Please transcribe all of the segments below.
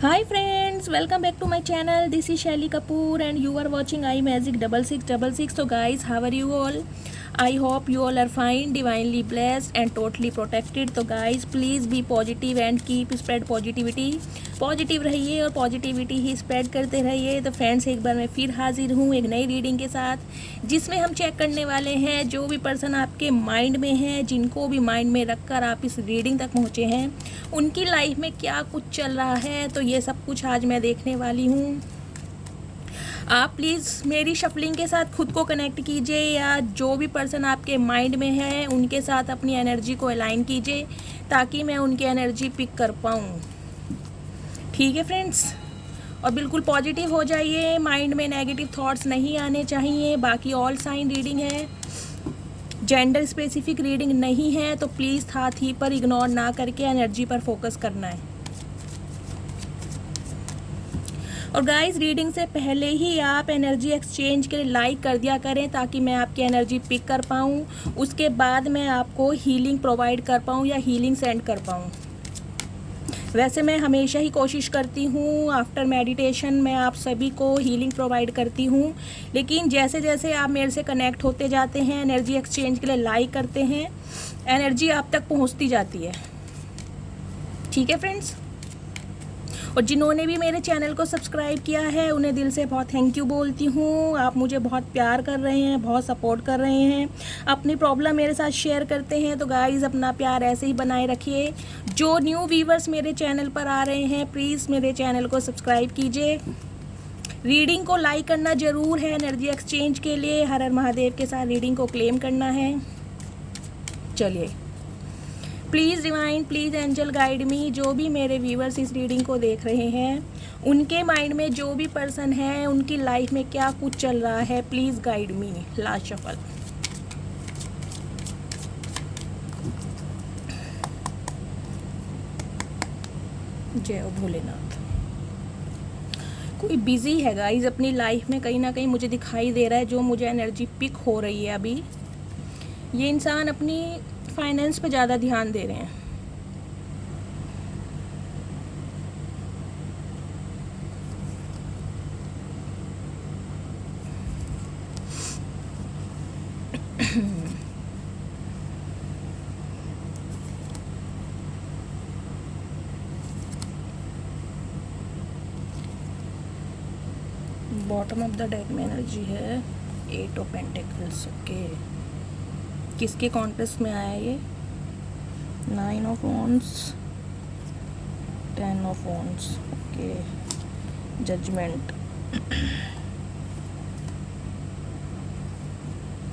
Hi friends, welcome back to my channel. This is Shaili Kapoor and you are watching iMagic 6666. So guys, how are you all? I hope you all are fine, divinely blessed and totally protected. तो guys, please be positive and keep spread positivity. Positive रहिए और positivity ही spread करते रहिए। तो friends, एक बार मैं फिर हाजिर हूँ एक नई रीडिंग के साथ, जिसमें हम चेक करने वाले हैं जो भी पर्सन आपके माइंड में है, जिनको भी माइंड में रखकर आप इस रीडिंग तक पहुँचे हैं, उनकी लाइफ में क्या कुछ चल रहा है। तो ये सब कुछ आज मैं देखने वाली हूँ। आप प्लीज़ मेरी शफलिंग के साथ खुद को कनेक्ट कीजिए, या जो भी पर्सन आपके माइंड में है उनके साथ अपनी एनर्जी को अलाइन कीजिए, ताकि मैं उनकी एनर्जी पिक कर पाऊँ। ठीक है फ्रेंड्स, और बिल्कुल पॉजिटिव हो जाइए, माइंड में नेगेटिव थॉट्स नहीं आने चाहिए। बाकी ऑल साइन रीडिंग है, जेंडर स्पेसिफिक रीडिंग नहीं है, तो प्लीज़ साथ ही पर इग्नोर ना करके एनर्जी पर फोकस करना है। और गाइस, रीडिंग से पहले ही आप एनर्जी एक्सचेंज के लिए लाइक कर दिया करें, ताकि मैं आपकी एनर्जी पिक कर पाऊँ, उसके बाद मैं आपको हीलिंग प्रोवाइड कर पाऊँ या हीलिंग सेंड कर पाऊँ। वैसे मैं हमेशा ही कोशिश करती हूँ आफ्टर मेडिटेशन मैं आप सभी को हीलिंग प्रोवाइड करती हूँ, लेकिन जैसे जैसे आप मेरे से कनेक्ट होते जाते हैं, एनर्जी एक्सचेंज के लिए लाइक करते हैं, एनर्जी आप तक पहुँचती जाती है। ठीक है फ्रेंड्स, और जिन्होंने भी मेरे चैनल को सब्सक्राइब किया है उन्हें दिल से बहुत थैंक यू बोलती हूँ। आप मुझे बहुत प्यार कर रहे हैं, बहुत सपोर्ट कर रहे हैं, अपनी प्रॉब्लम मेरे साथ शेयर करते हैं। तो गाइज़, अपना प्यार ऐसे ही बनाए रखिए। जो न्यू व्यूवर्स मेरे चैनल पर आ रहे हैं, प्लीज़ मेरे चैनल को सब्सक्राइब कीजिए। रीडिंग को लाइक करना ज़रूर है एनर्जी एक्सचेंज के लिए। हर हर महादेव के साथ रीडिंग को क्लेम करना है। चलिए, please divine, please angel guide me. जो भी मेरे व्यूवर्स इस रीडिंग को देख रहे हैं, उनके माइंड में जो भी पर्सन है, उनकी लाइफ में क्या कुछ चल रहा है, please guide me. Last shuffle. जय हो भोलेनाथ। कोई बिजी है गाइज अपनी लाइफ में, कहीं ना कहीं मुझे दिखाई दे रहा है, जो मुझे एनर्जी पिक हो रही है अभी। ये इंसान अपनी फाइनेंस पे ज़्यादा ध्यान दे रहे हैं। बॉटम ऑफ द डेक में एनर्जी है 8 ऑफ पेंटिकल्स। ओके, किसके कॉन्टेस्ट में आया ये? 9 of wands, 10 of wands. Okay, judgment,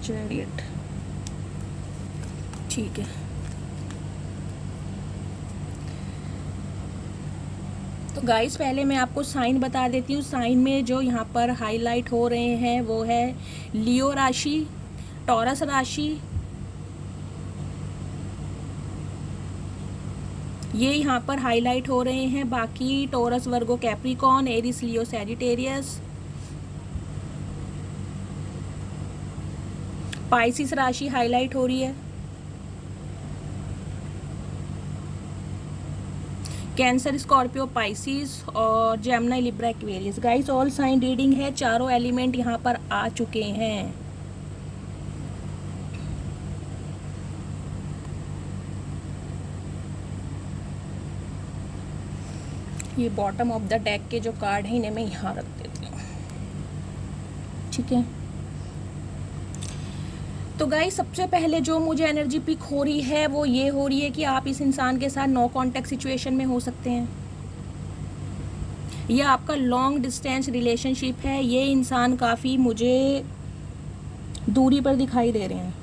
chariot. ठीक है, तो गाइस पहले मैं आपको साइन बता देती हूँ। साइन में जो यहाँ पर हाईलाइट हो रहे हैं वो है लियो राशि, टॉरस राशि, ये यहाँ पर हाईलाइट हो रहे हैं। बाकी Taurus, Virgo, Capricorn, Aries, Leo, Sagittarius, Pisces राशि हाईलाइट हो रही है, कैंसर, स्कॉर्पियो, पाइसिस और Gemini, Libra, Aquarius. Guys, all sign reading है, चारों एलिमेंट यहाँ पर आ चुके हैं। ये बॉटम ऑफ द डेक के जो कार्ड हैं इन्हें मैं यहाँ रख देती हूँ। ठीक है, तो गाइस सबसे पहले जो मुझे एनर्जी पिक हो रही है वो ये हो रही है कि आप इस इंसान के साथ नो कांटेक्ट सिचुएशन में हो सकते हैं। यह आपका लॉन्ग डिस्टेंस रिलेशनशिप है। ये इंसान काफ़ी मुझे दूरी पर दिखाई दे रहे हैं।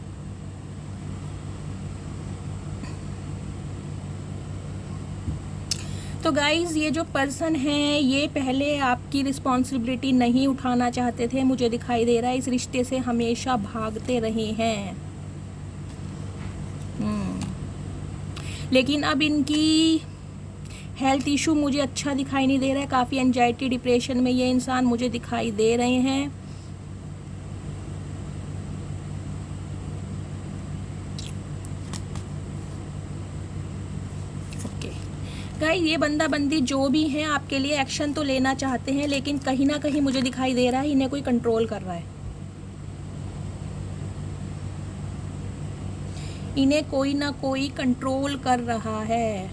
तो गाइज़, ये जो पर्सन है ये पहले आपकी रिस्पॉन्सिबिलिटी नहीं उठाना चाहते थे, मुझे दिखाई दे रहा है। इस रिश्ते से हमेशा भागते रहे हैं। लेकिन अब इनकी हेल्थ इशू मुझे अच्छा दिखाई नहीं दे रहा है। काफ़ी एंजाइटी, डिप्रेशन में ये इंसान मुझे दिखाई दे रहे हैं। गाइस ये बंदा बंदी जो भी हैं आपके लिए एक्शन तो लेना चाहते हैं, लेकिन कहीं ना कहीं मुझे दिखाई दे रहा है इन्हें कोई कंट्रोल कर रहा है, इन्हें कोई ना कोई कंट्रोल कर रहा है।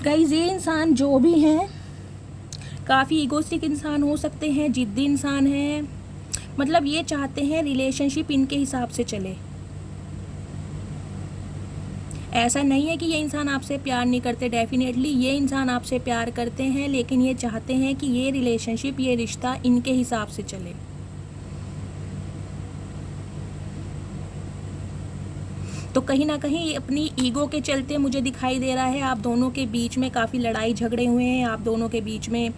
गाइस ये इंसान जो भी हैं काफ़ी ईगोस्टिक इंसान हो सकते हैं, जिद्दी इंसान हैं, मतलब ये चाहते हैं रिलेशनशिप इनके हिसाब से चले। ऐसा नहीं है कि ये इंसान आपसे प्यार नहीं करते, डेफिनेटली ये इंसान आपसे प्यार करते हैं, लेकिन ये चाहते हैं कि ये रिलेशनशिप, ये रिश्ता इनके हिसाब से चले। तो कहीं ना कहीं अपनी ईगो के चलते मुझे दिखाई दे रहा है आप दोनों के बीच में काफ़ी लड़ाई झगड़े हुए हैं, आप दोनों के बीच में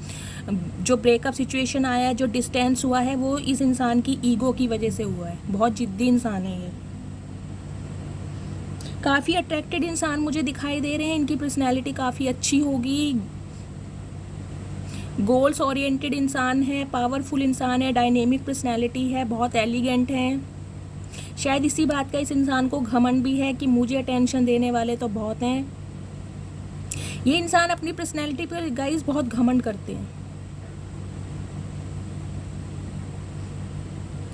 जो ब्रेकअप सिचुएशन आया है, जो डिस्टेंस हुआ है, वो इस इंसान की ईगो की वजह से हुआ है। बहुत जिद्दी इंसान है ये, काफ़ी अट्रैक्टेड इंसान मुझे दिखाई दे रहे हैं, इनकी पर्सनैलिटी काफ़ी अच्छी होगी, गोल्स ओरिएंटेड इंसान है, पावरफुल इंसान है, डायनेमिक पर्सनैलिटी है, बहुत एलिगेंट हैं। शायद इसी बात का इस इंसान को घमंड भी है कि मुझे अटेंशन देने वाले तो बहुत हैं। ये इंसान अपनी पर्सनैलिटी पर गाइस बहुत घमंड करते हैं,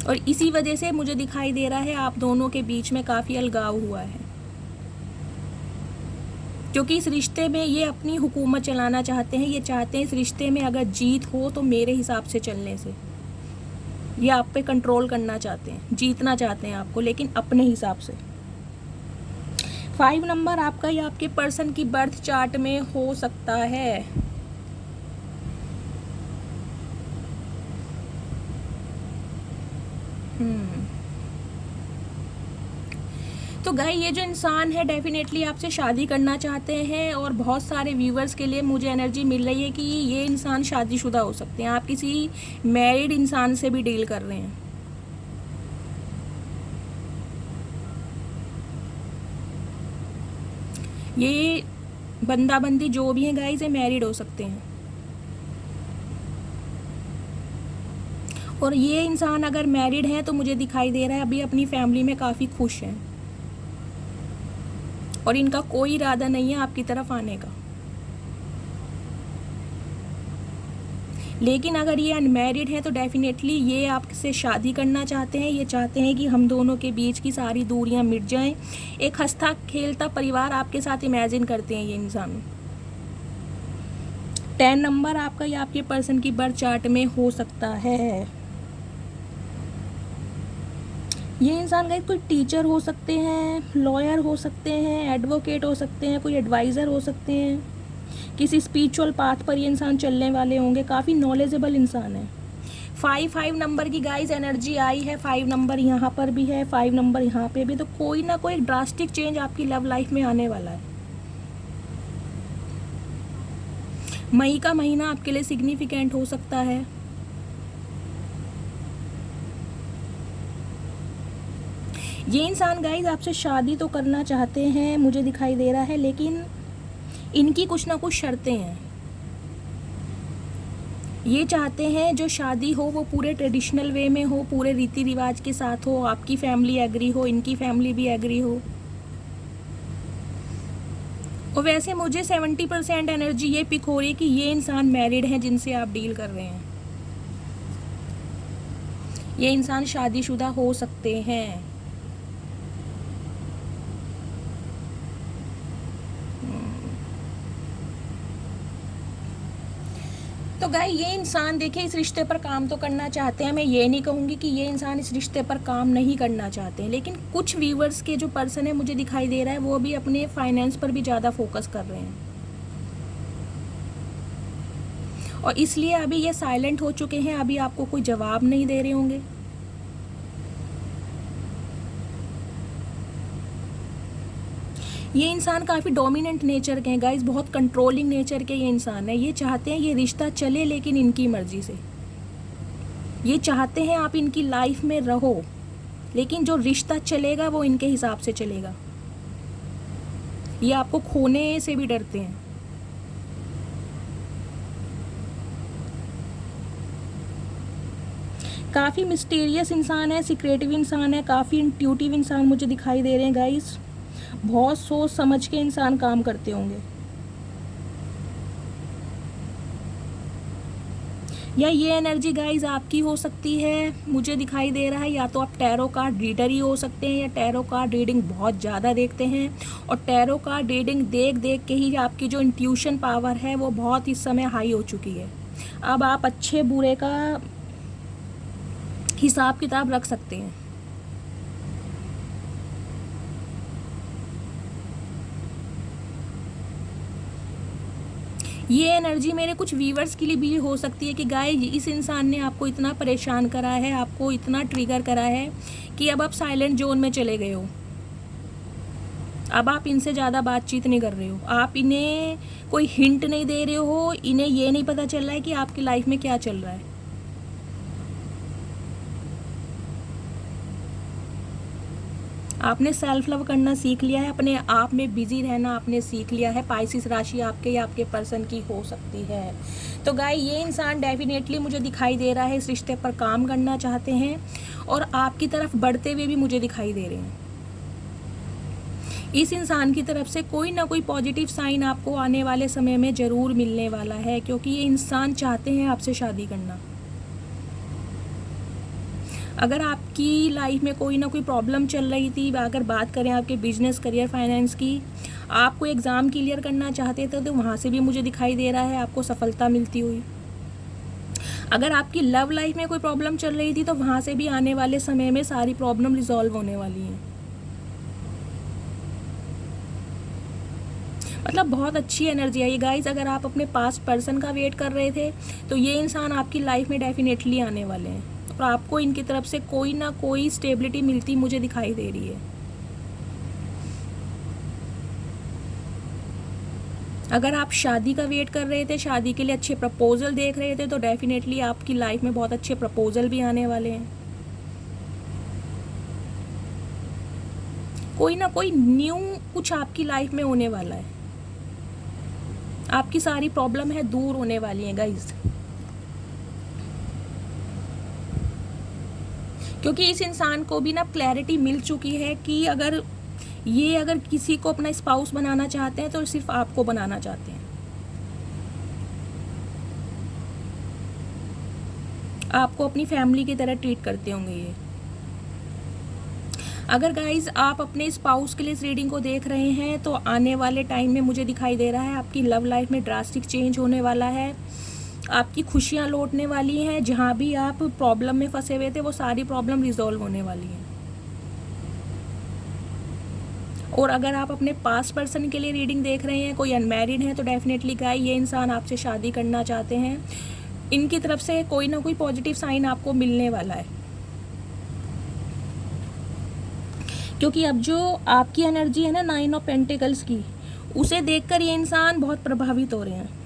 और इसी वजह से मुझे दिखाई दे रहा है आप दोनों के बीच में काफ़ी अलगाव हुआ है, क्योंकि इस रिश्ते में ये अपनी हुकूमत चलाना चाहते हैं। ये चाहते हैं इस रिश्ते में अगर जीत हो तो मेरे हिसाब से चलने से, ये आप पे कंट्रोल करना चाहते हैं, जीतना चाहते हैं आपको, लेकिन अपने हिसाब से। 5 नंबर आपका या आपके पर्सन की बर्थ चार्ट में हो सकता है। तो गाइस ये जो इंसान है डेफिनेटली आपसे शादी करना चाहते हैं, और बहुत सारे व्यूवर्स के लिए मुझे एनर्जी मिल रही है कि ये इंसान शादीशुदा हो सकते हैं। आप किसी मैरिड इंसान से भी डील कर रहे हैं। ये बंदा बंदी जो भी है गाइस, ये मैरिड हो सकते हैं, और ये इंसान अगर मैरिड है तो मुझे दिखाई दे रहा है अभी अपनी फैमिली में काफ़ी खुश हैं, और इनका कोई इरादा नहीं है आपकी तरफ आने का। लेकिन अगर ये अनमैरिड है तो डेफिनेटली ये आपसे शादी करना चाहते हैं। ये चाहते हैं कि हम दोनों के बीच की सारी दूरियां मिट जाएं। एक हंसता खेलता परिवार आपके साथ इमेजिन करते हैं ये इंसान। 10 नंबर आपका या आपके पर्सन की बर्थ चार्ट में हो सकता है। ये इंसान का कोई टीचर हो सकते हैं, लॉयर हो सकते हैं, एडवोकेट हो सकते हैं, कोई एडवाइज़र हो सकते हैं, किसी स्पिरिचुअल पाथ पर ये इंसान चलने वाले होंगे, काफ़ी नॉलेजेबल इंसान है। 5 नंबर की गाइस एनर्जी आई है, 5 नंबर यहाँ पर भी है, 5 नंबर यहाँ पे भी, तो कोई ना कोई ड्रास्टिक चेंज आपकी लव लाइफ में आने वाला है। मई का महीना आपके लिए सिग्निफिकेंट हो सकता है। ये इंसान गाइस आपसे शादी तो करना चाहते हैं मुझे दिखाई दे रहा है, लेकिन इनकी कुछ ना कुछ शर्तें हैं। ये चाहते हैं जो शादी हो वो पूरे ट्रेडिशनल वे में हो, पूरे रीति रिवाज के साथ हो, आपकी फैमिली एग्री हो, इनकी फैमिली भी एग्री हो। और वैसे मुझे 70% एनर्जी ये पिक हो रही है कि ये इंसान मैरिड हैं जिनसे आप डील कर रहे हैं। ये इंसान शादीशुदा हो सकते हैं। तो गाइस ये इंसान देखिए इस रिश्ते पर काम तो करना चाहते हैं। मैं ये नहीं कहूँगी कि ये इंसान इस रिश्ते पर काम नहीं करना चाहते हैं, लेकिन कुछ व्यूवर्स के जो पर्सन है मुझे दिखाई दे रहा है वो भी अपने फाइनेंस पर भी ज़्यादा फोकस कर रहे हैं, और इसलिए अभी ये साइलेंट हो चुके हैं, अभी आपको कोई जवाब नहीं दे रहे होंगे। ये इंसान काफ़ी डोमिनेंट नेचर के हैं गाइस, बहुत कंट्रोलिंग नेचर के ये इंसान है। ये चाहते हैं ये रिश्ता चले लेकिन इनकी मर्जी से। ये चाहते हैं आप इनकी लाइफ में रहो, लेकिन जो रिश्ता चलेगा वो इनके हिसाब से चलेगा। ये आपको खोने से भी डरते हैं। काफ़ी मिस्टीरियस इंसान है, सीक्रेटिव इंसान है, काफ़ी इंट्यूटिव इंसान मुझे दिखाई दे रहे हैं गाइस। बहुत सोच समझ के इंसान काम करते होंगे, या ये एनर्जी गाइस आपकी हो सकती है। मुझे दिखाई दे रहा है या तो आप टैरो कार्ड रीडर ही हो सकते हैं, या टैरो कार्ड रीडिंग बहुत ज़्यादा देखते हैं, और टैरो कार्ड रीडिंग देख देख के ही आपकी जो इंट्यूशन पावर है वो बहुत इस समय हाई हो चुकी है। अब आप अच्छे बुरे का हिसाब किताब रख सकते हैं। ये एनर्जी मेरे कुछ व्यूवर्स के लिए भी हो सकती है कि गाइस इस इंसान ने आपको इतना परेशान करा है, आपको इतना ट्रिगर करा है कि अब आप साइलेंट जोन में चले गए हो। अब आप इनसे ज़्यादा बातचीत नहीं कर रहे हो, आप इन्हें कोई हिंट नहीं दे रहे हो, इन्हें ये नहीं पता चल रहा है कि आपकी लाइफ में क्या चल रहा है। आपने सेल्फ लव करना सीख लिया है, अपने आप में बिजी रहना आपने सीख लिया है। पाइसिस राशि आपके या आपके पर्सन की हो सकती है। तो गाय ये इंसान डेफिनेटली मुझे दिखाई दे रहा है इस रिश्ते पर काम करना चाहते हैं, और आपकी तरफ बढ़ते हुए भी मुझे दिखाई दे रहे हैं। इस इंसान की तरफ से कोई ना कोई पॉजिटिव साइन आपको आने वाले समय में ज़रूर मिलने वाला है, क्योंकि ये इंसान चाहते हैं आपसे शादी करना। अगर आपकी लाइफ में कोई ना कोई प्रॉब्लम चल रही थी, अगर बात करें आपके बिजनेस, करियर, फाइनेंस की, आप कोई एग्ज़ाम क्लियर करना चाहते थे तो वहाँ से भी मुझे दिखाई दे रहा है आपको सफलता मिलती हुई। अगर आपकी लव लाइफ में कोई प्रॉब्लम चल रही थी तो वहाँ से भी आने वाले समय में सारी प्रॉब्लम रिजॉल्व होने वाली हैं। मतलब बहुत अच्छी एनर्जी आई गाइस। अगर आप अपने पास्ट पर्सन का वेट कर रहे थे तो ये इंसान आपकी लाइफ में डेफिनेटली आने वाले हैं, और आपको इनकी तरफ से कोई ना कोई स्टेबिलिटी मिलती मुझे दिखाई दे रही है। अगर आप शादी का वेट कर रहे थे, शादी के लिए अच्छे प्रपोजल देख रहे थे, तो डेफिनेटली आपकी लाइफ में बहुत अच्छे प्रपोजल भी आने वाले हैं। कोई ना कोई न्यू कुछ आपकी लाइफ में होने वाला है। आपकी सारी प्रॉब्लम है दूर होने वाली है गाइस, क्योंकि इस इंसान को भी ना क्लैरिटी मिल चुकी है कि अगर किसी को अपना स्पाउस बनाना चाहते हैं तो सिर्फ आपको बनाना चाहते हैं। आपको अपनी फैमिली की तरह ट्रीट करते होंगे ये। अगर गाइज आप अपने स्पाउस के लिए इस रीडिंग को देख रहे हैं तो आने वाले टाइम में मुझे दिखाई दे रहा है आपकी लव लाइफ में ड्रास्टिक चेंज होने वाला है। आपकी खुशियाँ लौटने वाली हैं। जहाँ भी आप प्रॉब्लम में फंसे हुए थे वो सारी प्रॉब्लम रिजॉल्व होने वाली हैं। और अगर आप अपने पास्ट पर्सन के लिए रीडिंग देख रहे हैं, कोई अनमैरिड है, तो डेफिनेटली गाय ये इंसान आपसे शादी करना चाहते हैं। इनकी तरफ से कोई ना कोई पॉजिटिव साइन आपको मिलने वाला है, क्योंकि अब जो आपकी एनर्जी है ना 9 ऑफ पेंटिकल्स की, उसे देखकर ये इंसान बहुत प्रभावित हो रहे हैं।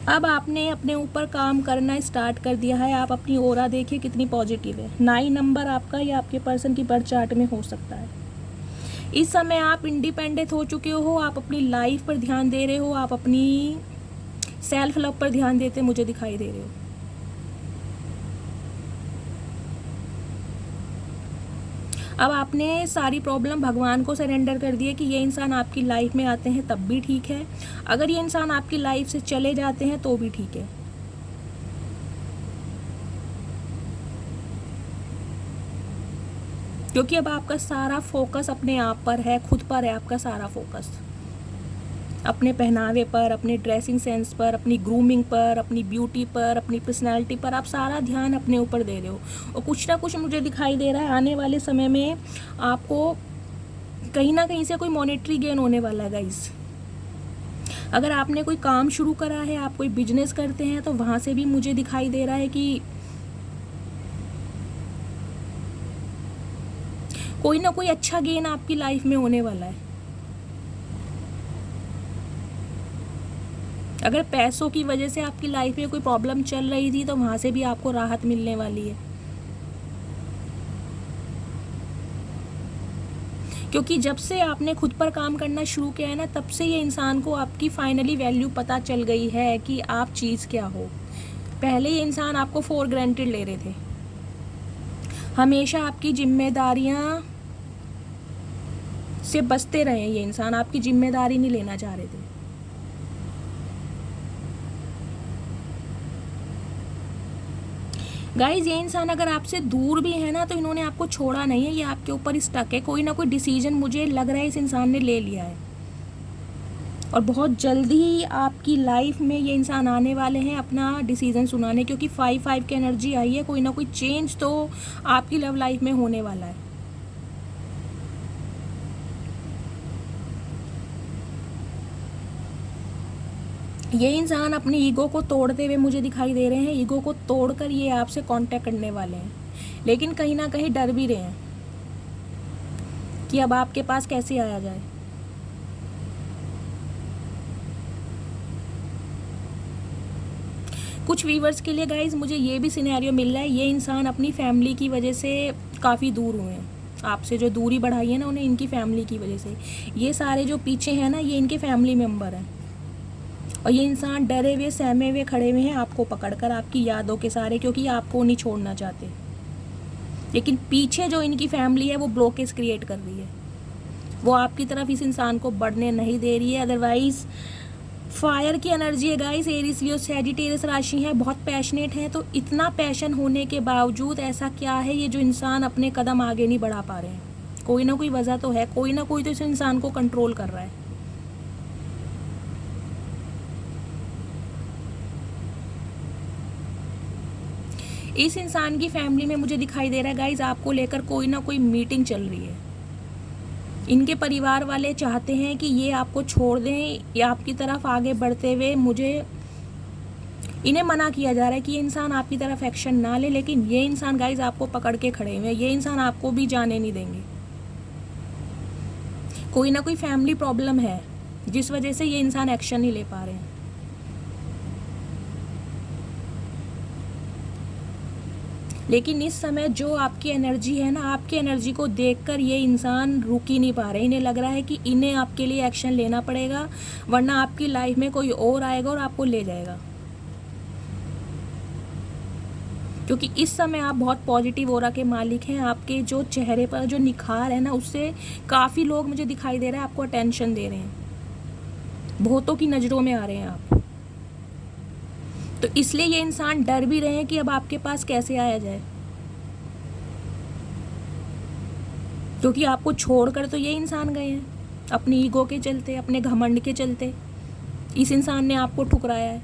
अब आपने अपने ऊपर काम करना स्टार्ट कर दिया है। आप अपनी ऑरा देखिए कितनी पॉजिटिव है। 9 नंबर आपका या आपके पर्सन की बर्थ चार्ट में हो सकता है। इस समय आप इंडिपेंडेंट हो चुके हो, आप अपनी लाइफ पर ध्यान दे रहे हो, आप अपनी सेल्फ लव पर ध्यान देते मुझे दिखाई दे रहे हो। अब आपने सारी प्रॉब्लम भगवान को सरेंडर कर दिए कि ये इंसान आपकी लाइफ में आते हैं तब भी ठीक है, अगर ये इंसान आपकी लाइफ से चले जाते हैं तो भी ठीक है। क्योंकि अब आपका सारा फोकस अपने आप पर है, खुद पर है आपका सारा फोकस। अपने पहनावे पर, अपने ड्रेसिंग सेंस पर, अपनी ग्रूमिंग पर, अपनी ब्यूटी पर, अपनी पर्सनैलिटी पर आप सारा ध्यान अपने ऊपर दे रहे हो। और कुछ ना कुछ मुझे दिखाई दे रहा है आने वाले समय में आपको कहीं ना कहीं से कोई मॉनेटरी गेन होने वाला है गाइस। अगर आपने कोई काम शुरू करा है, आप कोई बिजनेस करते हैं, तो वहाँ से भी मुझे दिखाई दे रहा है कि कोई ना कोई अच्छा गेन आपकी लाइफ में होने वाला है। अगर पैसों की वजह से आपकी लाइफ में कोई प्रॉब्लम चल रही थी तो वहाँ से भी आपको राहत मिलने वाली है। क्योंकि जब से आपने खुद पर काम करना शुरू किया है ना, तब से ये इंसान को आपकी फाइनली वैल्यू पता चल गई है कि आप चीज़ क्या हो। पहले ये इंसान आपको फॉर ग्रांटेड ले रहे थे, हमेशा आपकी जिम्मेदारियां से बचते रहे। ये इंसान आपकी जिम्मेदारी नहीं लेना चाह रहे थे। गाइज ये इंसान अगर आपसे दूर भी है ना, तो इन्होंने आपको छोड़ा नहीं है, ये आपके ऊपर स्टक है। कोई ना कोई डिसीजन मुझे लग रहा है इस इंसान ने ले लिया है, और बहुत जल्दी ही आपकी लाइफ में ये इंसान आने वाले हैं अपना डिसीजन सुनाने, क्योंकि 5-5 की एनर्जी आई है। कोई ना कोई चेंज तो आपकी लव लाइफ में होने वाला है। ये इंसान अपनी ईगो को तोड़ते हुए मुझे दिखाई दे रहे हैं। ईगो को तोड़कर ये आपसे कांटेक्ट करने वाले हैं, लेकिन कहीं ना कहीं डर भी रहे हैं कि अब आपके पास कैसे आया जाए। कुछ व्यूवर्स के लिए गाइज मुझे ये भी सिनेरियो मिल रहा है, ये इंसान अपनी फैमिली की वजह से काफ़ी दूर हुए हैं। आपसे जो दूरी बढ़ाई है ना, उन्हें इनकी फैमिली की वजह से। ये सारे जो पीछे हैं ना, ये इनके फैमिली मेम्बर हैं, और ये इंसान डरे हुए सहमे हुए खड़े हुए हैं आपको पकड़कर, आपकी यादों के सारे, क्योंकि आपको नहीं छोड़ना चाहते। लेकिन पीछे जो इनकी फैमिली है वो ब्लॉकेज क्रिएट कर रही है, वो आपकी तरफ इस इंसान को बढ़ने नहीं दे रही है। अदरवाइज फायर की एनर्जी है गाइस, एरीज लियो सैजिटेरियस राशि है, बहुत पैशनेट है। तो इतना पैशन होने के बावजूद ऐसा क्या है ये जो इंसान अपने कदम आगे नहीं बढ़ा पा रहे हैं? कोई ना कोई वजह तो है, कोई ना कोई तो इस इंसान को कंट्रोल कर रहा है। इस इंसान की फैमिली में मुझे दिखाई दे रहा है गाइज, आपको लेकर कोई ना कोई मीटिंग चल रही है। इनके परिवार वाले चाहते हैं कि ये आपको छोड़ दें या आपकी तरफ आगे बढ़ते हुए इन्हें मना किया जा रहा है कि ये इंसान आपकी तरफ एक्शन ना ले, लेकिन ये इंसान गाइज आपको पकड़ के खड़े हुए हैं। ये इंसान आपको भी जाने नहीं देंगे। कोई ना कोई फैमिली प्रॉब्लम है जिस वजह से ये इंसान एक्शन नहीं ले पा रहे हैं। लेकिन इस समय जो आपकी एनर्जी है ना, आपकी एनर्जी को देखकर ये इंसान रुक ही नहीं पा रहे। इन्हें लग रहा है कि इन्हें आपके लिए एक्शन लेना पड़ेगा, वरना आपकी लाइफ में कोई और आएगा और आपको ले जाएगा। क्योंकि इस समय आप बहुत पॉजिटिव ऑरा के मालिक हैं। आपके जो चेहरे पर जो निखार है ना, उससे काफ़ी लोग मुझे दिखाई दे रहा है आपको अटेंशन दे रहे हैं, बहुतों की नज़रों में आ रहे हैं आप। तो इसलिए ये इंसान डर भी रहे हैं कि अब आपके पास कैसे आया जाए, क्योंकि आपको छोड़कर तो ये इंसान गए हैं अपनी ईगो के चलते, अपने घमंड के चलते। इस इंसान ने आपको ठुकराया है,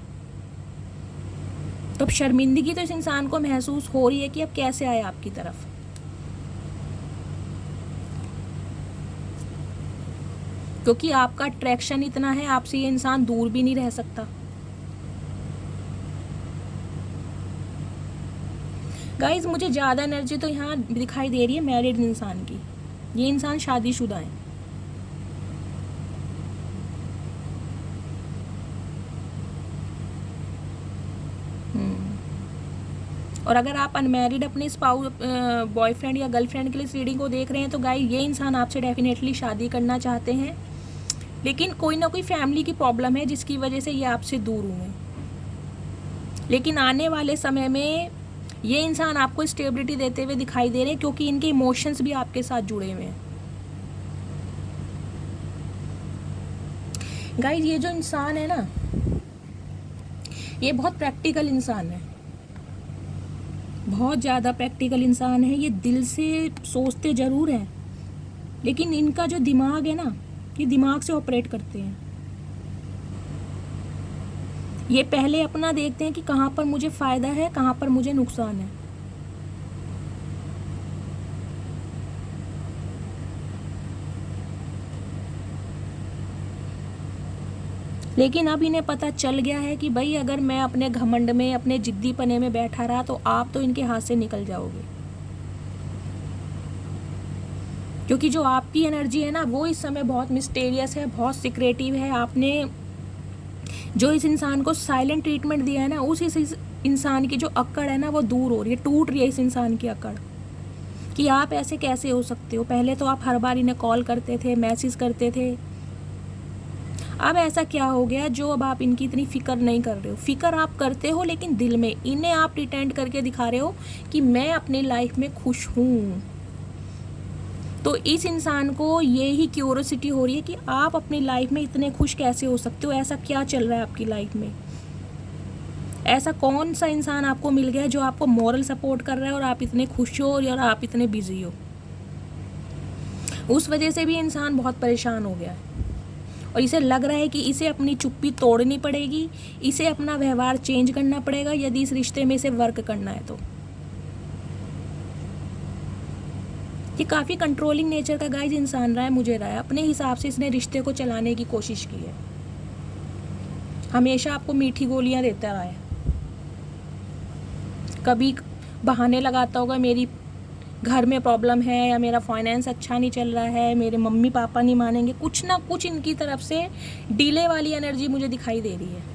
तो अब शर्मिंदगी तो इस इंसान को महसूस हो रही है कि अब कैसे आए आपकी तरफ। क्योंकि आपका अट्रैक्शन इतना है, आपसे ये इंसान दूर भी नहीं रह सकता। गाइज मुझे ज़्यादा एनर्जी तो यहाँ दिखाई दे रही है मैरिड इंसान की। ये इंसान शादीशुदा है। और अगर आप अनमैरिड अपने स्पाउस बॉयफ्रेंड या गर्लफ्रेंड के लिए इस रीडिंग को देख रहे हैं, तो गाइज ये इंसान आपसे डेफिनेटली शादी करना चाहते हैं, लेकिन कोई ना कोई फैमिली की प्रॉब्लम है जिसकी वजह से ये आपसे दूर हुए हैं। लेकिन आने वाले समय में ये इंसान आपको स्टेबिलिटी देते हुए दिखाई दे रहे हैं, क्योंकि इनके इमोशंस भी आपके साथ जुड़े हुए हैं। गाइज ये जो इंसान है ना, ये बहुत प्रैक्टिकल इंसान है, बहुत ज़्यादा प्रैक्टिकल इंसान है। ये दिल से सोचते ज़रूर हैं, लेकिन इनका जो दिमाग है ना, ये दिमाग से ऑपरेट करते हैं। ये पहले अपना देखते हैं कि कहाँ पर मुझे फ़ायदा है, कहाँ पर मुझे नुकसान है। लेकिन अब इन्हें पता चल गया है कि भाई अगर मैं अपने घमंड में, अपने जिद्दी पने में बैठा रहा, तो आप तो इनके हाथ से निकल जाओगे। क्योंकि जो आपकी एनर्जी है ना, वो इस समय बहुत मिस्टीरियस है, बहुत सीक्रेटिव है। आपने जो इस इंसान को साइलेंट ट्रीटमेंट दिया है ना, इस इंसान की जो अक्कड़ है ना, वो दूर हो रही है, टूट रही है इस इंसान की अक्कड़, कि आप ऐसे कैसे हो सकते हो। पहले तो आप हर बार इन्हें कॉल करते थे, मैसेज करते थे, अब ऐसा क्या हो गया जो अब आप इनकी इतनी फ़िक्र नहीं कर रहे हो? फ़िक्र आप करते हो लेकिन दिल में, इन्हें आप प्रिटेंड करके दिखा रहे हो कि मैं अपनी लाइफ में खुश हूँ। तो इस इंसान को ये ही क्यूरोसिटी हो रही है कि आप अपनी लाइफ में इतने खुश कैसे हो सकते हो? ऐसा क्या चल रहा है आपकी लाइफ में? ऐसा कौन सा इंसान आपको मिल गया है जो आपको मॉरल सपोर्ट कर रहा है और आप इतने खुश हो और आप इतने बिजी हो? उस वजह से भी इंसान बहुत परेशान हो गया है और इसे लग रहा है कि इसे अपनी चुप्पी तोड़नी पड़ेगी, इसे अपना व्यवहार चेंज करना पड़ेगा यदि इस रिश्ते में इसे वर्क करना है तो। ये काफ़ी कंट्रोलिंग नेचर का गाइस इंसान रहा है, मुझे रहा है। अपने हिसाब से इसने रिश्ते को चलाने की कोशिश की है, हमेशा आपको मीठी गोलियां देता रहा है। कभी बहाने लगाता होगा, मेरी घर में प्रॉब्लम है या मेरा फाइनेंस अच्छा नहीं चल रहा है, मेरे मम्मी पापा नहीं मानेंगे, कुछ ना कुछ इनकी तरफ से डिले वाली एनर्जी मुझे दिखाई दे रही है।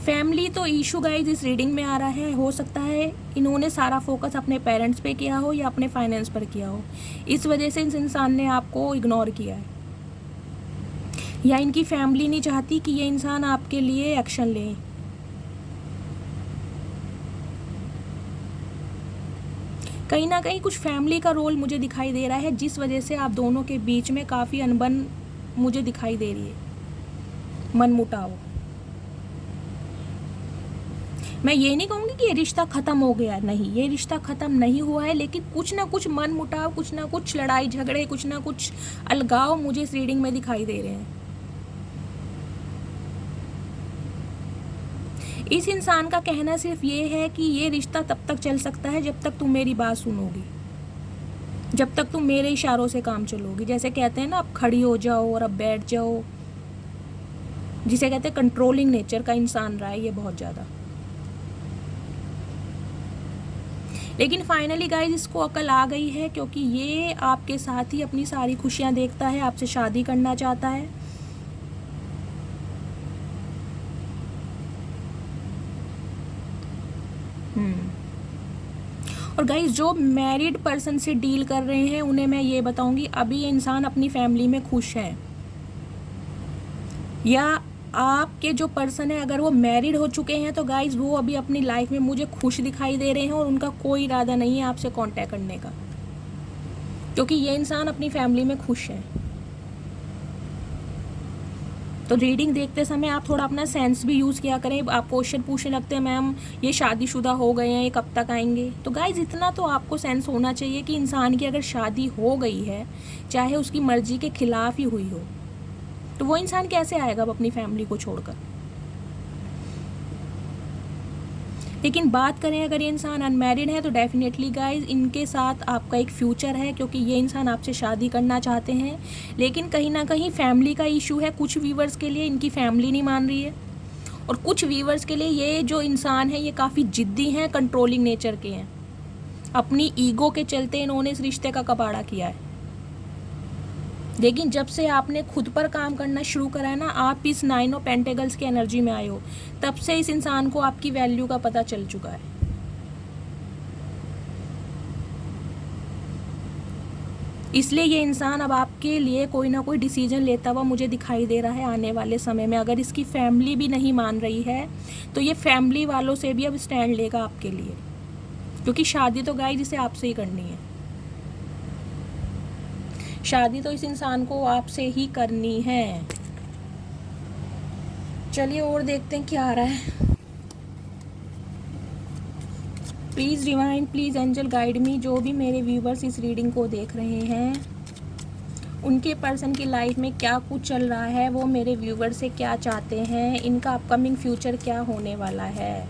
फैमिली तो इशू गाइज इस रीडिंग में आ रहा है। हो सकता है इन्होंने सारा फोकस अपने पेरेंट्स पे किया हो या अपने फाइनेंस पर किया हो, इस वजह से इस इंसान ने आपको इग्नोर किया है, या इनकी फैमिली नहीं चाहती कि ये इंसान आपके लिए एक्शन ले। कहीं ना कहीं कुछ फैमिली का रोल मुझे दिखाई दे रहा है, जिस वजह से आप दोनों के बीच में काफ़ी अनबन मुझे दिखाई दे रही है, मनमुटाव। मैं ये नहीं कहूँगी कि ये रिश्ता ख़त्म हो गया, नहीं, ये रिश्ता ख़त्म नहीं हुआ है, लेकिन कुछ ना कुछ मनमुटाव, कुछ ना कुछ लड़ाई झगड़े, कुछ ना कुछ अलगाव मुझे इस रीडिंग में दिखाई दे रहे हैं। इस इंसान का कहना सिर्फ ये है कि ये रिश्ता तब तक चल सकता है जब तक तुम मेरी बात सुनोगी, जब तक तुम मेरे इशारों से काम चलोगी। जैसे कहते हैं ना, अब खड़ी हो जाओ और अब बैठ जाओ, जिसे कहते हैं कंट्रोलिंग नेचर का इंसान रहा है ये बहुत ज़्यादा। लेकिन फाइनली गाइज इसको अकल आ गई है, क्योंकि ये आपके साथ ही अपनी सारी खुशियाँ देखता है, आपसे शादी करना चाहता है। और गाइज जो मैरिड पर्सन से डील कर रहे हैं उन्हें मैं ये बताऊंगी, अभी ये इंसान अपनी फैमिली में खुश है, या आपके जो पर्सन है अगर वो मैरिड हो चुके हैं तो गाइज वो अभी अपनी लाइफ में मुझे खुश दिखाई दे रहे हैं और उनका कोई इरादा नहीं है आपसे कांटेक्ट करने का, क्योंकि ये इंसान अपनी फैमिली में खुश है। तो रीडिंग देखते समय आप थोड़ा अपना सेंस भी यूज़ किया करें। आप क्वेश्चन पूछने लगते हैं, मैम ये शादीशुदा हो गए हैं, ये कब तक आएंगे? तो गाइज इतना तो आपको सेंस होना चाहिए कि इंसान की अगर शादी हो गई है, चाहे उसकी मर्जी के खिलाफ ही हुई हो, तो वो इंसान कैसे आएगा अब अपनी फैमिली को छोड़कर? लेकिन बात करें अगर ये इंसान अनमैरिड है तो डेफिनेटली गाइज इनके साथ आपका एक फ्यूचर है, क्योंकि ये इंसान आपसे शादी करना चाहते हैं। लेकिन कहीं ना कहीं फैमिली का इशू है। कुछ व्यूवर्स के लिए इनकी फैमिली नहीं मान रही है, और कुछ व्यूवर्स के लिए ये जो इंसान है ये काफ़ी ज़िद्दी हैं, कंट्रोलिंग नेचर के हैं। अपनी ईगो के चलते इन्होंने इस रिश्ते का कबाड़ा किया है। लेकिन जब से आपने खुद पर काम करना शुरू करा है ना, आप इस 9 ऑफ पेंटेकल्स की एनर्जी में आए हो, तब से इस इंसान को आपकी वैल्यू का पता चल चुका है। इसलिए ये इंसान अब आपके लिए कोई ना कोई डिसीजन लेता हुआ मुझे दिखाई दे रहा है आने वाले समय में। अगर इसकी फैमिली भी नहीं मान रही है तो ये फैमिली वालों से भी अब स्टैंड लेगा आपके लिए, क्योंकि शादी तो गाइस इसे आपसे ही करनी है। शादी तो इस इंसान को आपसे ही करनी है। चलिए और देखते हैं क्या आ रहा है। Please divine, please angel guide me. जो भी मेरे व्यूवर्स इस रीडिंग को देख रहे हैं, उनके पर्सन की लाइफ में क्या कुछ चल रहा है, वो मेरे व्यूवर से क्या चाहते हैं, इनका अपकमिंग फ्यूचर क्या होने वाला है।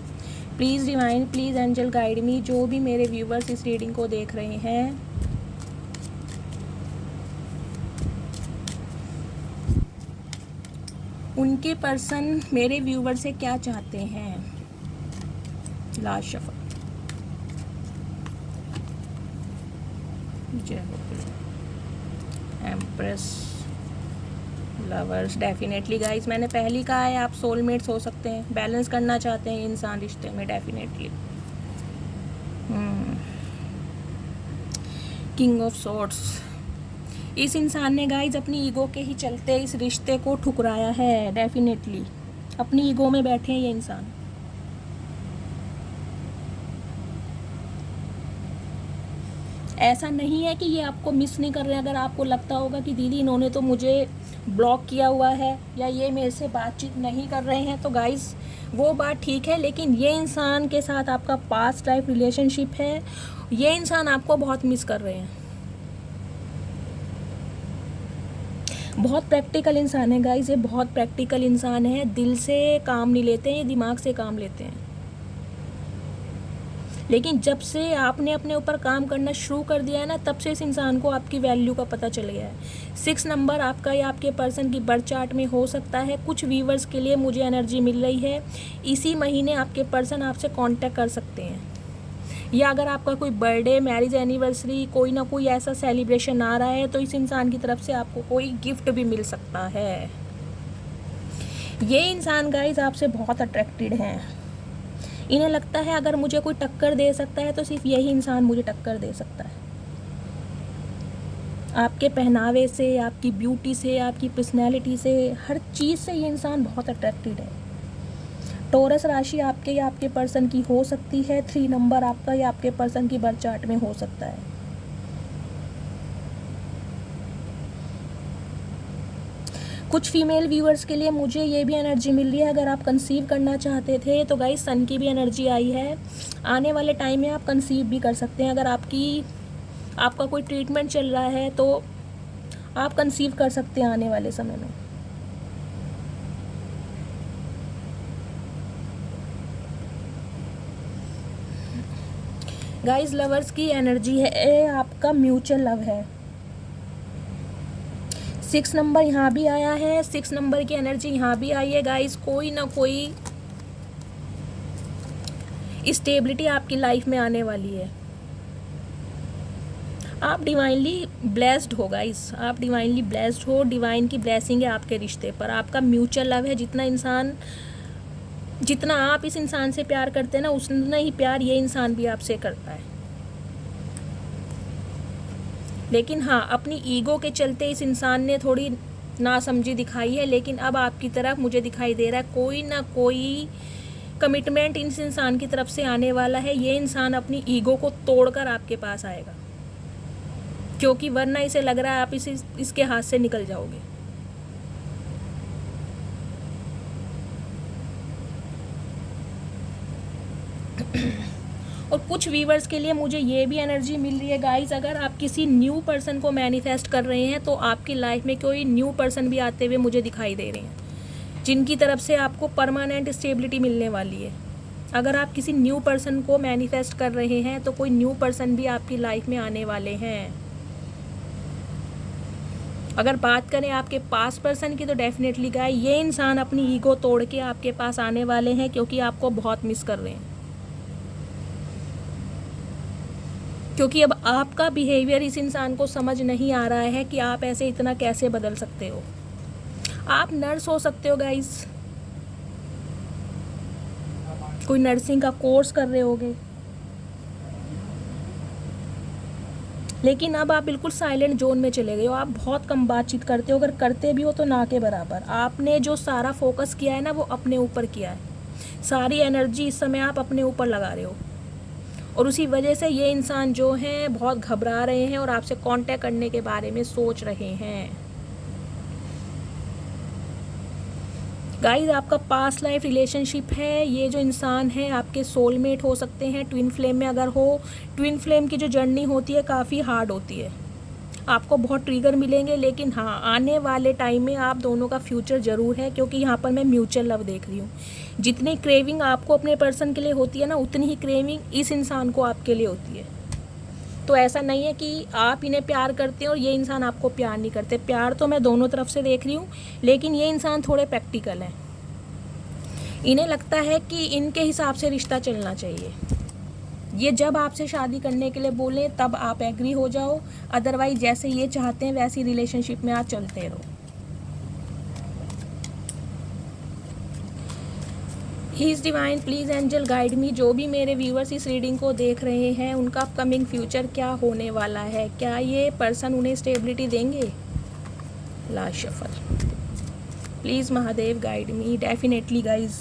Please divine, please angel guide me. जो भी मेरे व्यूवर्स इस रीडिंग को देख रहे हैं, उनके पर्सन मेरे व्यूवर से क्या चाहते हैं। Last shuffle, empress, lovers. Definitely guys मैंने पहले कहा है आप सोलमेट्स हो सकते हैं, बैलेंस करना चाहते हैं इंसान रिश्ते में, डेफिनेटली। King of swords. इस इंसान ने गाइज अपनी ईगो के ही चलते इस रिश्ते को ठुकराया है। डेफिनेटली अपनी ईगो में बैठे हैं ये इंसान। ऐसा नहीं है कि ये आपको मिस नहीं कर रहे हैं। अगर आपको लगता होगा कि दीदी इन्होंने तो मुझे ब्लॉक किया हुआ है या ये मेरे से बातचीत नहीं कर रहे हैं, तो गाइस वो बात ठीक है, लेकिन ये इंसान के साथ आपका पास्ट लाइफ रिलेशनशिप है। ये इंसान आपको बहुत मिस कर रहे हैं। बहुत प्रैक्टिकल इंसान है गाइस, ये बहुत प्रैक्टिकल इंसान है। दिल से काम नहीं लेते हैं, ये दिमाग से काम लेते हैं। लेकिन जब से आपने अपने ऊपर काम करना शुरू कर दिया है ना, तब से इस इंसान को आपकी वैल्यू का पता चल गया है। 6 नंबर आपका या आपके पर्सन की बर्थ चार्ट में हो सकता है। कुछ व्यूवर्स के लिए मुझे एनर्जी मिल रही है, इसी महीने आपके पर्सन आपसे कांटेक्ट कर सकते हैं, या अगर आपका कोई बर्थडे, मैरिज एनिवर्सरी, कोई ना कोई ऐसा सेलिब्रेशन आ रहा है, तो इस इंसान की तरफ से आपको कोई गिफ्ट भी मिल सकता है। ये इंसान गाइस आपसे बहुत अट्रैक्टेड हैं। इन्हें लगता है अगर मुझे कोई टक्कर दे सकता है तो सिर्फ यही इंसान मुझे टक्कर दे सकता है। आपके पहनावे से, आपकी ब्यूटी से, आपकी पर्सनैलिटी से, हर चीज़ से ये इंसान बहुत अट्रैक्टेड है। टॉरस राशि आपके या आपके पर्सन की हो सकती है। 3 नंबर आपका या आपके पर्सन की बर्थ चार्ट में हो सकता है। कुछ फीमेल व्यूअर्स के लिए मुझे ये भी एनर्जी मिल रही है, अगर आप कंसीव करना चाहते थे तो गाइस सन की भी एनर्जी आई है। आने वाले टाइम में आप कंसीव भी कर सकते हैं। अगर आपका कोई ट्रीटमेंट चल रहा है तो आप कंसीव कर सकते हैं आने वाले समय में। गाइस लवर्स की एनर्जी है, आपका म्यूचुअल लव है। 6 नंबर यहाँ भी आया है, 6 नंबर की एनर्जी यहाँ भी आई है। गाइस कोई ना कोई स्टेबिलिटी आपकी लाइफ में आने वाली है। आप डिवाइनली ब्लेस्ड हो गाइस, आप डिवाइनली ब्लेस्ड हो। डिवाइन की ब्लेसिंग है आपके रिश्ते पर। आपका म्यूचुअल लव है। जितना आप इस इंसान से प्यार करते हैं ना, उतना ही प्यार ये इंसान भी आपसे करता है। लेकिन हाँ, अपनी ईगो के चलते इस इंसान ने थोड़ी नासमझी दिखाई है, लेकिन अब आपकी तरफ मुझे दिखाई दे रहा है कोई ना कोई कमिटमेंट इस इंसान की तरफ से आने वाला है। ये इंसान अपनी ईगो को तोड़कर आपके पास आएगा, क्योंकि वरना इसे लग रहा है आप इसके हाथ से निकल जाओगे। और कुछ व्यूवर्स के लिए मुझे ये भी एनर्जी मिल रही है गाइस, अगर आप किसी न्यू पर्सन को मैनिफेस्ट कर रहे हैं तो आपकी लाइफ में कोई न्यू पर्सन भी आते हुए मुझे दिखाई दे रहे हैं, जिनकी तरफ से आपको परमानेंट स्टेबिलिटी मिलने वाली है। अगर आप किसी न्यू पर्सन को मैनिफेस्ट कर रहे हैं तो कोई न्यू पर्सन भी आपकी लाइफ में आने वाले हैं। अगर बात करें आपके पास पर्सन की, तो डेफिनेटली गाइस ये इंसान अपनी ईगो तोड़ के आपके पास आने वाले हैं, क्योंकि आपको बहुत मिस कर रहे हैं। क्योंकि अब आपका बिहेवियर इस इंसान को समझ नहीं आ रहा है कि आप ऐसे इतना कैसे बदल सकते हो। आप नर्स हो सकते हो गाइस, कोई नर्सिंग का कोर्स कर रहे होगे, लेकिन अब आप बिल्कुल साइलेंट जोन में चले गए हो। आप बहुत कम बातचीत करते हो, अगर करते भी हो तो ना के बराबर। आपने जो सारा फोकस किया है ना, वो अपने ऊपर किया है। सारी एनर्जी इस समय आप अपने ऊपर लगा रहे हो, और उसी वजह से ये इंसान जो हैं बहुत घबरा रहे हैं और आपसे कांटेक्ट करने के बारे में सोच रहे हैं। गाइस आपका पास्ट लाइफ रिलेशनशिप है। ये जो इंसान है आपके सोलमेट हो सकते हैं। ट्विन फ्लेम में अगर हो, ट्विन फ्लेम की जो जर्नी होती है काफ़ी हार्ड होती है, आपको बहुत ट्रिगर मिलेंगे, लेकिन हाँ आने वाले टाइम में आप दोनों का फ्यूचर ज़रूर है, क्योंकि यहाँ पर मैं म्यूचुअल लव देख रही हूँ। जितनी क्रेविंग आपको अपने पर्सन के लिए होती है ना, उतनी ही क्रेविंग इस इंसान को आपके लिए होती है। तो ऐसा नहीं है कि आप इन्हें प्यार करते हैं और ये इंसान आपको प्यार नहीं करते। प्यार तो मैं दोनों तरफ से देख रही हूँ, लेकिन ये इंसान थोड़े प्रैक्टिकल हैं। इन्हें लगता है कि इनके हिसाब से रिश्ता चलना चाहिए। ये जब आपसे शादी करने के लिए बोलें तब आप एग्री हो जाओ, अदरवाइज जैसे ये चाहते हैं वैसी रिलेशनशिप में आप चलते रहो। He's divine please angel guide me. जो भी मेरे व्यूअर्स इस रीडिंग को देख रहे हैं उनका अपकमिंग फ्यूचर क्या होने वाला है, क्या ये पर्सन उन्हें स्टेबिलिटी देंगे। Last shuffle please Mahadev guide me. Definitely guys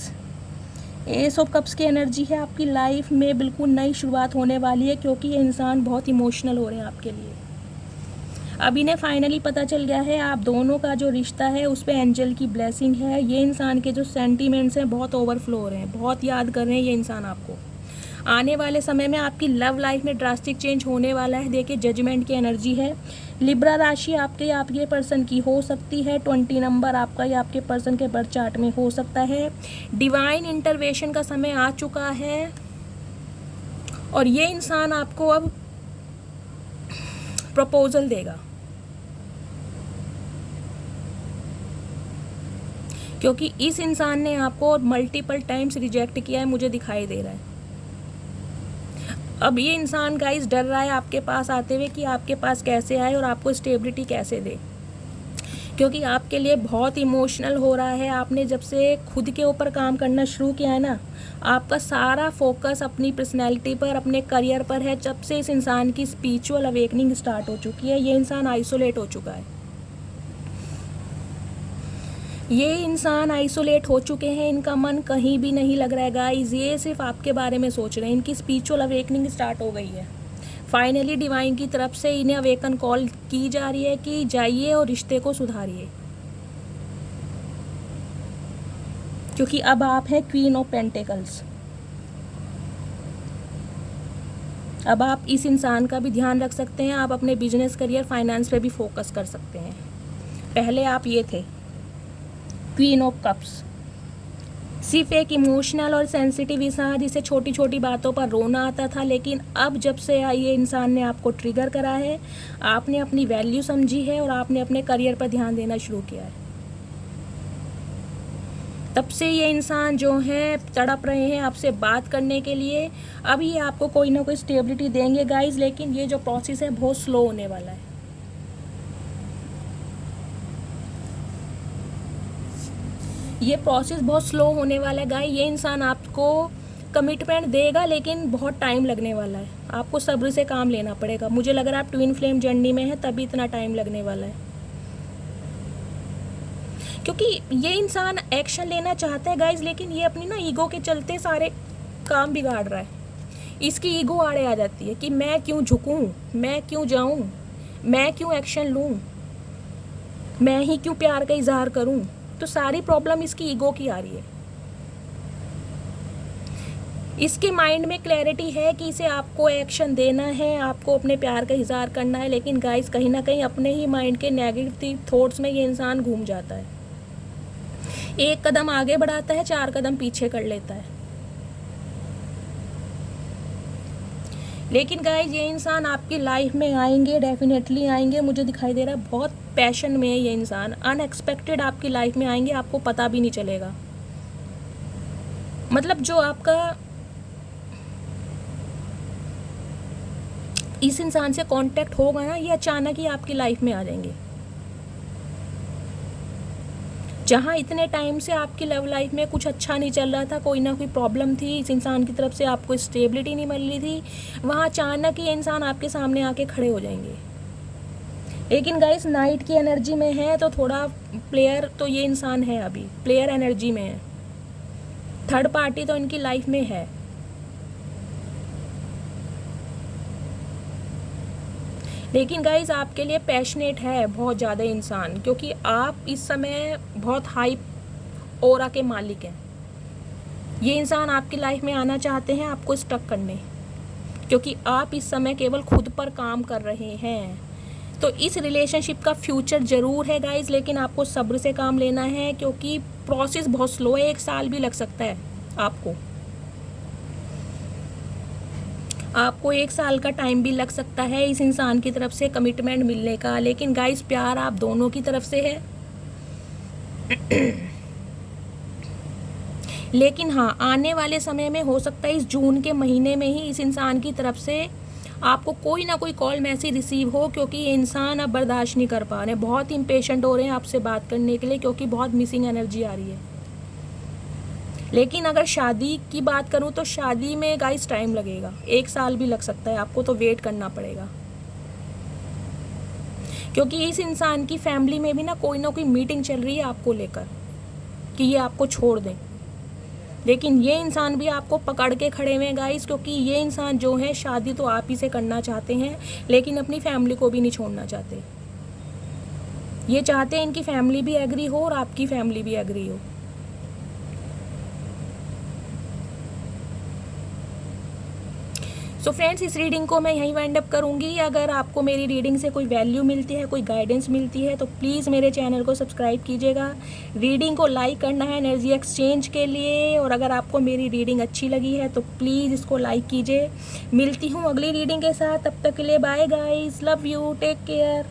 S of cups की एनर्जी है, आपकी लाइफ में बिल्कुल नई शुरुआत होने वाली है, क्योंकि ये इंसान बहुत इमोशनल हो रहे हैं आपके लिए। अब इन्हें फाइनली पता चल गया है आप दोनों का जो रिश्ता है उस पर एंजल की ब्लेसिंग है। ये इंसान के जो सेंटीमेंट्स हैं बहुत ओवरफ्लो हो रहे हैं, बहुत याद कर रहे हैं ये इंसान आपको। आने वाले समय में आपकी लव लाइफ में ड्रास्टिक चेंज होने वाला है। देखिए जजमेंट की एनर्जी है। लिब्रा राशि आपके पर्सन की हो सकती है। 20 नंबर आपका या आपके पर्सन के बर्थ चार्ट में हो सकता है। डिवाइन इंटरवेंशन का समय आ चुका है और ये इंसान आपको अब प्रपोजल देगा, क्योंकि इस इंसान ने आपको मल्टीपल टाइम्स रिजेक्ट किया है, मुझे दिखाई दे रहा है। अब ये इंसान गाइस डर रहा है आपके पास आते हुए कि आपके पास कैसे आए और आपको स्टेबिलिटी कैसे दे, क्योंकि आपके लिए बहुत इमोशनल हो रहा है। आपने जब से खुद के ऊपर काम करना शुरू किया है ना, आपका सारा फोकस अपनी पर्सनैलिटी पर, अपने करियर पर है। जब से इस इंसान की स्पिरिचुअल अवेकनिंग स्टार्ट हो चुकी है, ये इंसान आइसोलेट हो चुका है। ये इंसान आइसोलेट हो चुके हैं, इनका मन कहीं भी नहीं लग रहा है गाइस। ये सिर्फ आपके बारे में सोच रहे हैं। इनकी स्पिरिचुअल अवेकनिंग स्टार्ट हो गई है। फाइनली डिवाइन की तरफ से इन्हें अवेकन कॉल की जा रही है कि जाइए और रिश्ते को सुधारिए, क्योंकि अब आप हैं क्वीन ऑफ पेंटिकल्स। अब आप इस इंसान का भी ध्यान रख सकते हैं। आप अपने बिजनेस, करियर, फाइनेंस पे भी फोकस कर सकते हैं। पहले आप ये थे क्वीन ऑफ कप्स, सिर्फ एक इमोशनल और सेंसिटिव इंसान जिसे छोटी छोटी बातों पर रोना आता था, लेकिन अब जब से ये इंसान ने आपको ट्रिगर करा है, आपने अपनी वैल्यू समझी है और आपने अपने करियर पर ध्यान देना शुरू किया है। तब से ये इंसान जो है तड़प रहे हैं आपसे बात करने के लिए। अब ये आपको कोई ना कोई स्टेबिलिटी देंगे गाइज, लेकिन ये जो प्रोसेस है बहुत स्लो होने वाला है। ये प्रोसेस बहुत स्लो होने वाला है गाइस। ये इंसान आपको कमिटमेंट देगा, लेकिन बहुत टाइम लगने वाला है। आपको सब्र से काम लेना पड़ेगा। मुझे लग रहा है आप ट्विन फ्लेम जर्नी में है, तभी इतना टाइम लगने वाला है, क्योंकि ये इंसान एक्शन लेना चाहता है गाइस, लेकिन ये अपनी ना ईगो के चलते सारे काम बिगाड़ रहा है। इसकी ईगो आड़े आ जाती है कि मैं क्यों झुकूं, मैं क्यों जाऊं, मैं क्यों एक्शन लूं, मैं ही क्यों प्यार का इजहार करूं। तो सारी प्रॉब्लम इसकी ईगो की आ रही है। इसके माइंड में क्लैरिटी है कि इसे आपको एक्शन देना है, आपको अपने प्यार का इजहार करना है, लेकिन गाइस कहीं ना कहीं अपने ही माइंड के नेगेटिव थॉट्स में ये इंसान घूम जाता है। एक कदम आगे बढ़ाता है, 4 कदम पीछे कर लेता है। लेकिन गाइस ये इंसान आपकी लाइफ में आएंगे, डेफिनेटली आएंगे। मुझे दिखाई दे रहा है बहुत पैशन में है ये इंसान। अनएक्सपेक्टेड आपकी लाइफ में आएंगे, आपको पता भी नहीं चलेगा। मतलब जो आपका इस इंसान से कांटेक्ट होगा ना, ये अचानक ही आपकी लाइफ में आ जाएंगे। जहाँ इतने टाइम से आपकी लव लाइफ में कुछ अच्छा नहीं चल रहा था, कोई ना कोई प्रॉब्लम थी, इस इंसान की तरफ से आपको स्टेबिलिटी नहीं मिल रही थी, वहाँ अचानक ही इंसान आपके सामने आके खड़े हो जाएंगे। लेकिन गाइस नाइट की एनर्जी में है, तो थोड़ा प्लेयर तो ये इंसान है, अभी प्लेयर एनर्जी में है। थर्ड पार्टी तो इनकी लाइफ में है। लेकिन गाइज आपके लिए पैशनेट है बहुत ज़्यादा इंसान, क्योंकि आप इस समय बहुत हाई ऑरा के मालिक हैं। ये इंसान आपकी लाइफ में आना चाहते हैं आपको स्टक करने, क्योंकि आप इस समय केवल खुद पर काम कर रहे हैं। तो इस रिलेशनशिप का फ्यूचर ज़रूर है गाइज, लेकिन आपको सब्र से काम लेना है, क्योंकि प्रोसेस बहुत स्लो है। 1 साल भी लग सकता है आपको 1 साल का टाइम भी लग सकता है इस इंसान की तरफ से कमिटमेंट मिलने का। लेकिन गाइस प्यार आप दोनों की तरफ से है। लेकिन हाँ, आने वाले समय में हो सकता है इस जून के महीने में ही इस इंसान की तरफ से आपको कोई ना कोई कॉल मैसेज रिसीव हो, क्योंकि ये इंसान अब बर्दाश्त नहीं कर पा रहे, बहुत इम्पेशेंट हो रहे हैं आपसे बात करने के लिए, क्योंकि बहुत मिसिंग एनर्जी आ रही है। लेकिन अगर शादी की बात करूँ तो शादी में गाइस टाइम लगेगा, 1 साल भी लग सकता है आपको, तो वेट करना पड़ेगा। क्योंकि इस इंसान की फैमिली में भी ना कोई मीटिंग चल रही है आपको लेकर कि ये आपको छोड़ दें। लेकिन ये इंसान भी आपको पकड़ के खड़े हुए हैं गाइस, क्योंकि ये इंसान जो है शादी तो आप ही से करना चाहते हैं, लेकिन अपनी फैमिली को भी नहीं छोड़ना चाहते। ये चाहते हैं इनकी फैमिली भी एग्री हो और आपकी फैमिली भी एग्री हो। सो फ्रेंड्स, इस रीडिंग को मैं यहीं वाइंड अप करूँगी। अगर आपको मेरी रीडिंग से कोई वैल्यू मिलती है, कोई गाइडेंस मिलती है, तो प्लीज़ मेरे चैनल को सब्सक्राइब कीजिएगा। रीडिंग को लाइक करना है एनर्जी एक्सचेंज के लिए, और अगर आपको मेरी रीडिंग अच्छी लगी है तो प्लीज़ इसको लाइक कीजिए। मिलती हूँ अगली रीडिंग के साथ, तब तक के लिए bye guys, love you, take care.